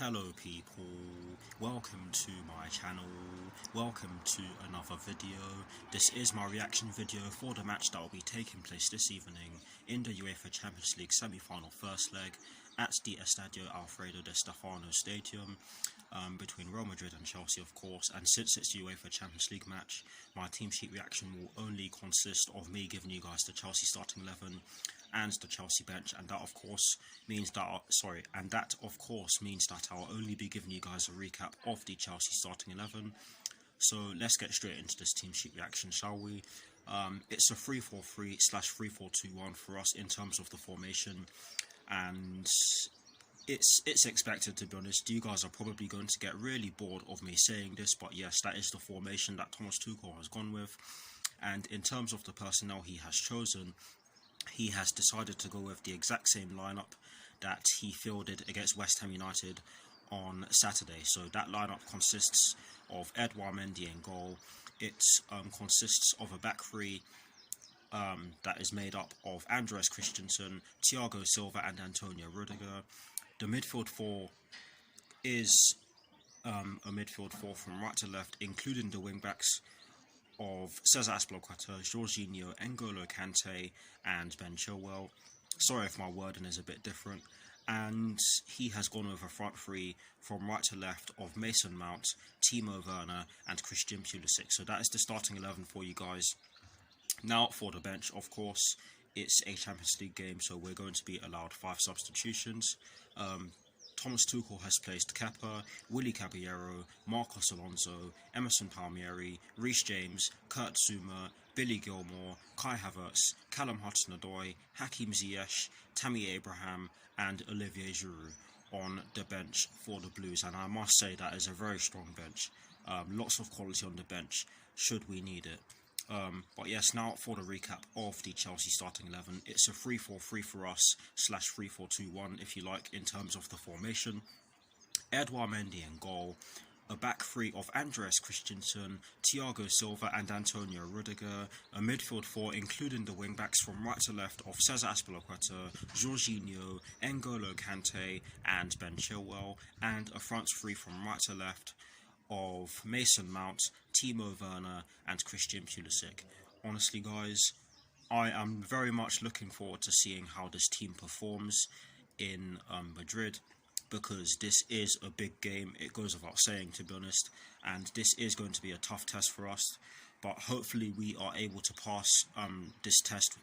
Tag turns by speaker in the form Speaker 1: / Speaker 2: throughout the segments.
Speaker 1: Hello people, welcome to my channel, welcome to another video. This is my reaction video for the match that will be taking place this evening in the UEFA Champions League semi-final first leg at the Estadio Alfredo de Stefano Stadium between Real Madrid and Chelsea, of course. And since it's the UEFA Champions League match, my team sheet reaction will only consist of me giving you guys the Chelsea starting 11 and the Chelsea bench, and that of course means that I'll only be giving you guys a recap of the Chelsea starting 11. So let's get straight into this team sheet reaction, shall we? It's a 3-4-3/3-4-2-1 for us in terms of the formation, and it's expected, to be honest. You guys are probably going to get really bored of me saying this, but yes, that is the formation that Thomas Tuchel has gone with. And in terms of the personnel he has chosen, he has decided to go with the exact same lineup that he fielded against West Ham United on Saturday. So that lineup consists of Edouard Mendy in goal. It consists of a back three that is made up of Andreas Christensen, Thiago Silva and Antonio Rudiger. The midfield four is a midfield four from right to left, including the wing backs of Cesar Azpilicueta, Jorginho, N'Golo Kante and Ben Chilwell. Sorry if my wording is a bit different. And he has gone with a front three from right to left of Mason Mount, Timo Werner and Christian Pulisic. So that is the starting 11 for you guys. Now for the bench, of course, it's a Champions League game, so we're going to be allowed 5 substitutions. Thomas Tuchel has placed Kepa, Willy Caballero, Marcos Alonso, Emerson Palmieri, Reece James, Kurt Zouma, Billy Gilmore, Kai Havertz, Callum Hudson-Odoi, Hakim Ziyech, Tammy Abraham and Olivier Giroud on the bench for the Blues. And I must say that is a very strong bench. Lots of quality on the bench should we need it. But yes, now for the recap of the Chelsea starting 11. It's a 3-4-3 for us, /3-4-2-1 if you like, in terms of the formation. Edouard Mendy in goal, a back three of Andreas Christensen, Thiago Silva and Antonio Rudiger, a midfield four including the wing backs from right to left of Cesar Azpilicueta, Jorginho, N'Golo Kante and Ben Chilwell, and a front three from right to left of Mason Mount, Timo Werner and Christian Pulisic. Honestly guys, I am very much looking forward to seeing how this team performs in Madrid, because this is a big game, it goes without saying, to be honest, and this is going to be a tough test for us, but hopefully we are able to pass this test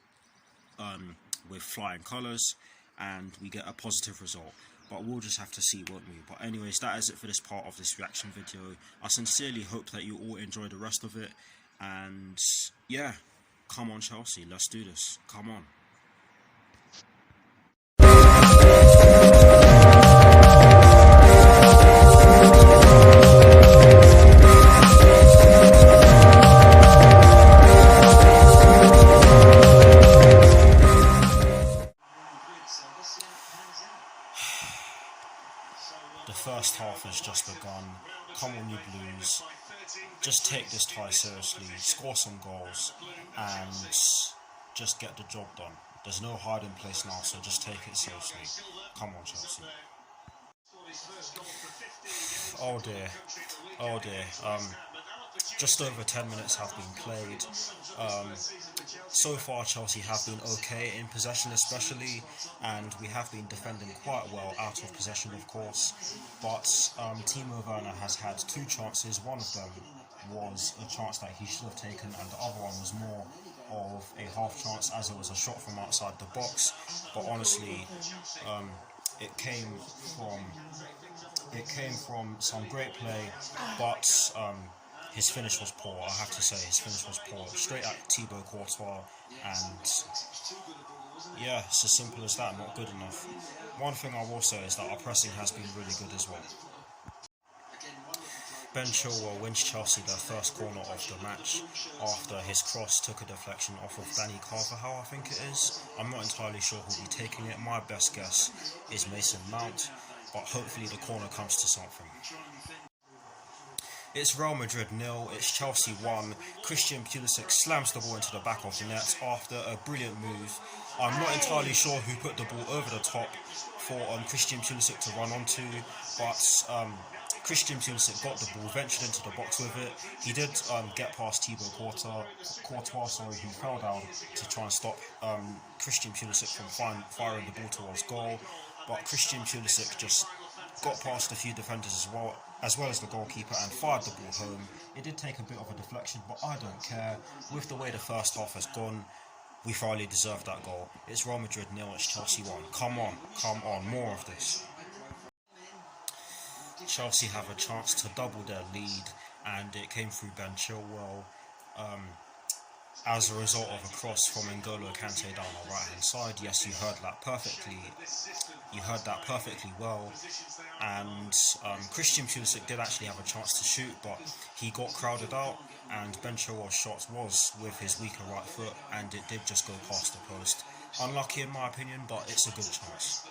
Speaker 1: with flying colours and we get a positive result. But we'll just have to see, won't we? But anyways, that is it for this part of this reaction video. I sincerely hope that you all enjoy the rest of it. And yeah, come on Chelsea, let's do this. Come on. The first half has just begun. Come on you Blues, just take this tie seriously, score some goals and just get the job done. There's no hiding place now, so just take it seriously. Come on Chelsea. Oh dear, oh dear. Just over 10 minutes have been played. So far Chelsea have been okay in possession especially, and we have been defending quite well out of possession of course, but Timo Werner has had 2 chances. One of them was a chance that he should have taken and the other one was more of a half chance as it was a shot from outside the box. But honestly, it came from some great play, but his finish was poor. I have to say, his finish was poor. Straight at Thibaut Courtois, and yeah, it's as simple as that, not good enough. One thing I will say is that our pressing has been really good as well. Ben Chilwell wins Chelsea their first corner of the match after his cross took a deflection off of Danny Carvajal, I think it is. I'm not entirely sure who'll be taking it. My best guess is Mason Mount, but hopefully the corner comes to something. It's Real Madrid 0, it's Chelsea 1. Christian Pulisic slams the ball into the back of the net after a brilliant move. I'm not entirely sure who put the ball over the top for Christian Pulisic to run onto, but Christian Pulisic got the ball, ventured into the box with it. He did get past Thibaut Courtois, who fell down to try and stop Christian Pulisic from firing the ball towards goal. But Christian Pulisic just got past a few defenders as well as the goalkeeper, and fired the ball home. It did take a bit of a deflection, but I don't care. With the way the first half has gone, we thoroughly deserved that goal. It's Real Madrid 0, it's Chelsea 1. Come on, more of this. Chelsea have a chance to double their lead, and it came through Ben Chilwell as a result of a cross from N'Golo Kante down our right hand side. Yes, you heard that perfectly well. And Christian Pulisic did actually have a chance to shoot, but he got crowded out, and Ben Chilwell's shot was with his weaker right foot, and it did just go past the post. Unlucky in my opinion, but it's a good chance.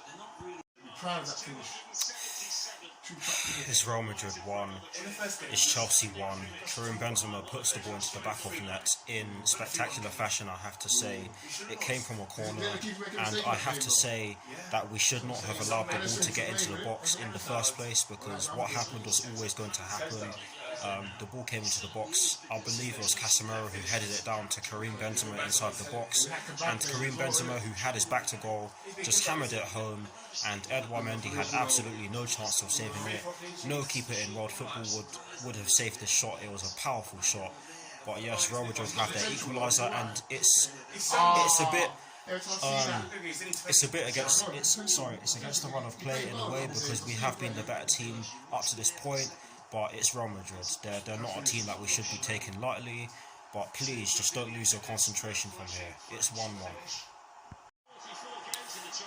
Speaker 1: It's Real Madrid 1, it's Chelsea 1. Karim Benzema puts the ball into the back of the net in spectacular fashion, I have to say. It came from a corner, and I have to say that we should not have allowed the ball to get into the box in the first place, because what happened was always going to happen. The ball came into the box. I believe it was Casemiro who headed it down to Karim Benzema inside the box, and Karim Benzema, who had his back to goal, just hammered it home, and Edouard Mendy had absolutely no chance of saving it. No keeper in world football would have saved this shot. It was a powerful shot. But yes, Real Madrid have their equaliser, and it's against the run of play in a way, because we have been the better team up to this point. But it's Real Madrid. They're not a team that we should be taking lightly. But please, just don't lose your concentration from here. It's 1-1.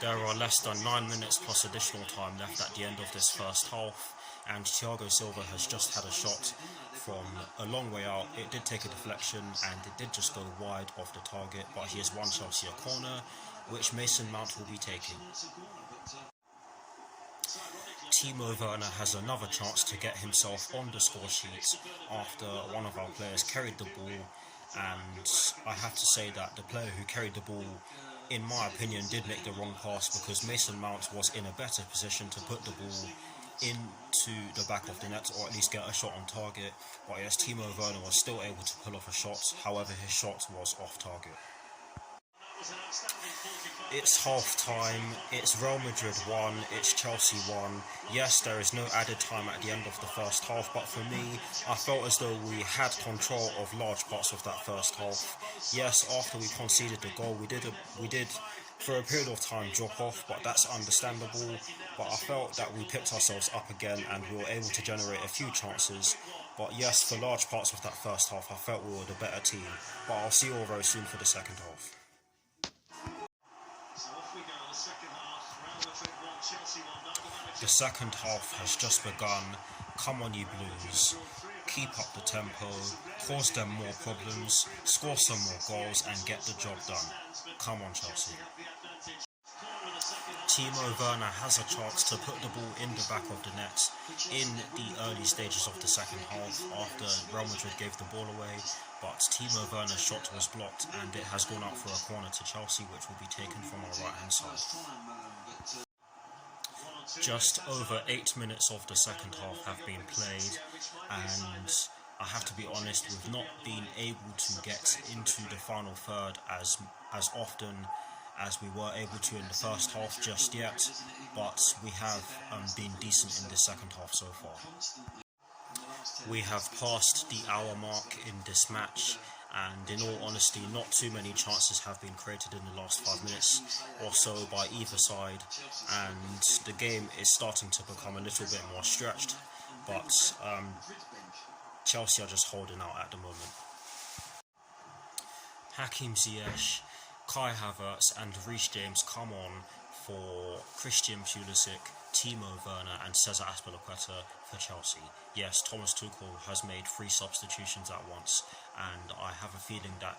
Speaker 1: There are less than 9 minutes plus additional time left at the end of this first half, and Thiago Silva has just had a shot from a long way out. It did take a deflection, and it did just go wide of the target, but he has won Chelsea a corner, which Mason Mount will be taking. Timo Werner has another chance to get himself on the score sheet after one of our players carried the ball, and I have to say that the player who carried the ball, in my opinion, did make the wrong pass, because Mason Mount was in a better position to put the ball into the back of the net, or at least get a shot on target. But yes, Timo Werner was still able to pull off a shot, however his shot was off target. It's half time, it's Real Madrid 1, it's Chelsea 1. Yes, there is no added time at the end of the first half, but for me, I felt as though we had control of large parts of that first half. Yes, after we conceded the goal, we did for a period of time drop off, but that's understandable. But I felt that we picked ourselves up again, and we were able to generate a few chances. But yes, for large parts of that first half, I felt we were the better team. But I'll see you all very soon for the second half. The second half has just begun. Come on, you Blues. Keep up the tempo, cause them more problems, score some more goals, and get the job done. Come on, Chelsea. Timo Werner has a chance to put the ball in the back of the net in the early stages of the second half after Real Madrid gave the ball away, but Timo Werner's shot was blocked, and it has gone out for a corner to Chelsea, which will be taken from our right hand side. Just over 8 minutes of the second half have been played, and I have to be honest, we've not been able to get into the final third as often as we were able to in the first half just yet, but we have been decent in the second half so far. We have passed the hour mark in this match, and in all honesty, not too many chances have been created in the last 5 minutes or so by either side, and the game is starting to become a little bit more stretched, but Chelsea are just holding out at the moment. Hakim Ziyech, Kai Havertz and Reece James come on for Christian Pulisic, Timo Werner and Cesar Azpilicueta for Chelsea. Yes, Thomas Tuchel has made 3 substitutions at once, and I have a feeling that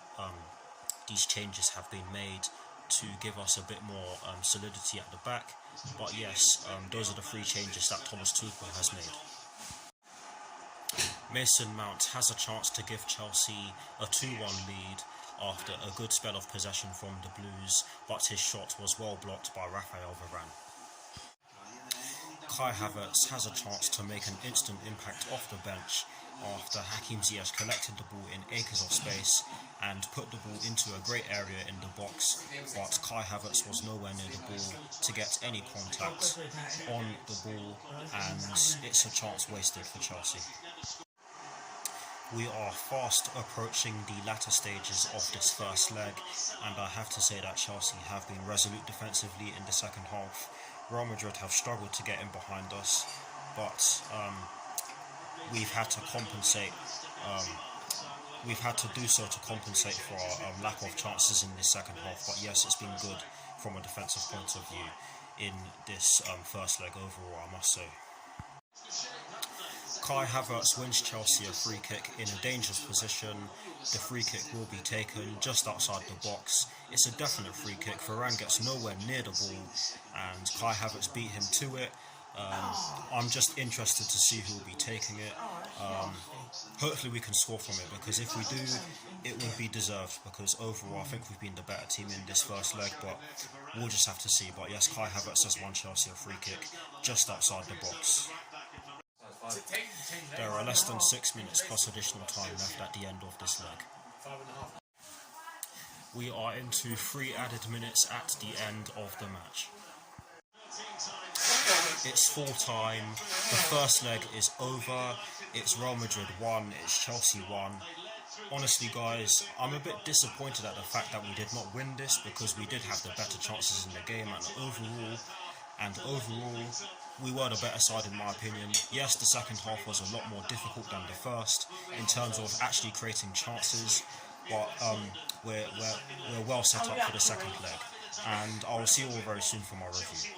Speaker 1: these changes have been made to give us a bit more solidity at the back. But yes, those are the 3 changes that Thomas Tuchel has made. Mason Mount has a chance to give Chelsea a 2-1 lead after a good spell of possession from the Blues, but his shot was well blocked by Raphael Varane. Kai Havertz has a chance to make an instant impact off the bench after Hakim Ziyech collected the ball in acres of space and put the ball into a great area in the box, but Kai Havertz was nowhere near the ball to get any contact on the ball, and it's a chance wasted for Chelsea. We are fast approaching the latter stages of this first leg, and I have to say that Chelsea have been resolute defensively in the second half. Real Madrid have struggled to get in behind us, but we've had to compensate. We've had to do so to compensate for our lack of chances in this second half. But yes, it's been good from a defensive point of view in this first leg overall, I must say. Kai Havertz wins Chelsea a free kick in a dangerous position. The free kick will be taken just outside the box. It's a definite free kick. Varane gets nowhere near the ball, and Kai Havertz beat him to it. I'm just interested to see who will be taking it. Hopefully we can score from it, because if we do, it will be deserved, because overall I think we've been the better team in this first leg, but we'll just have to see. But yes, Kai Havertz has won Chelsea a free kick just outside the box. There are less than 6 minutes plus additional time left at the end of this leg. We are into 3 added minutes at the end of the match. It's full time, the first leg is over, it's Real Madrid 1, it's Chelsea 1. Honestly guys, I'm a bit disappointed at the fact that we did not win this, because we did have the better chances in the game, and overall we were the better side in my opinion. Yes, the second half was a lot more difficult than the first in terms of actually creating chances, but we're well set up for the second leg, and I will see you all very soon for my review.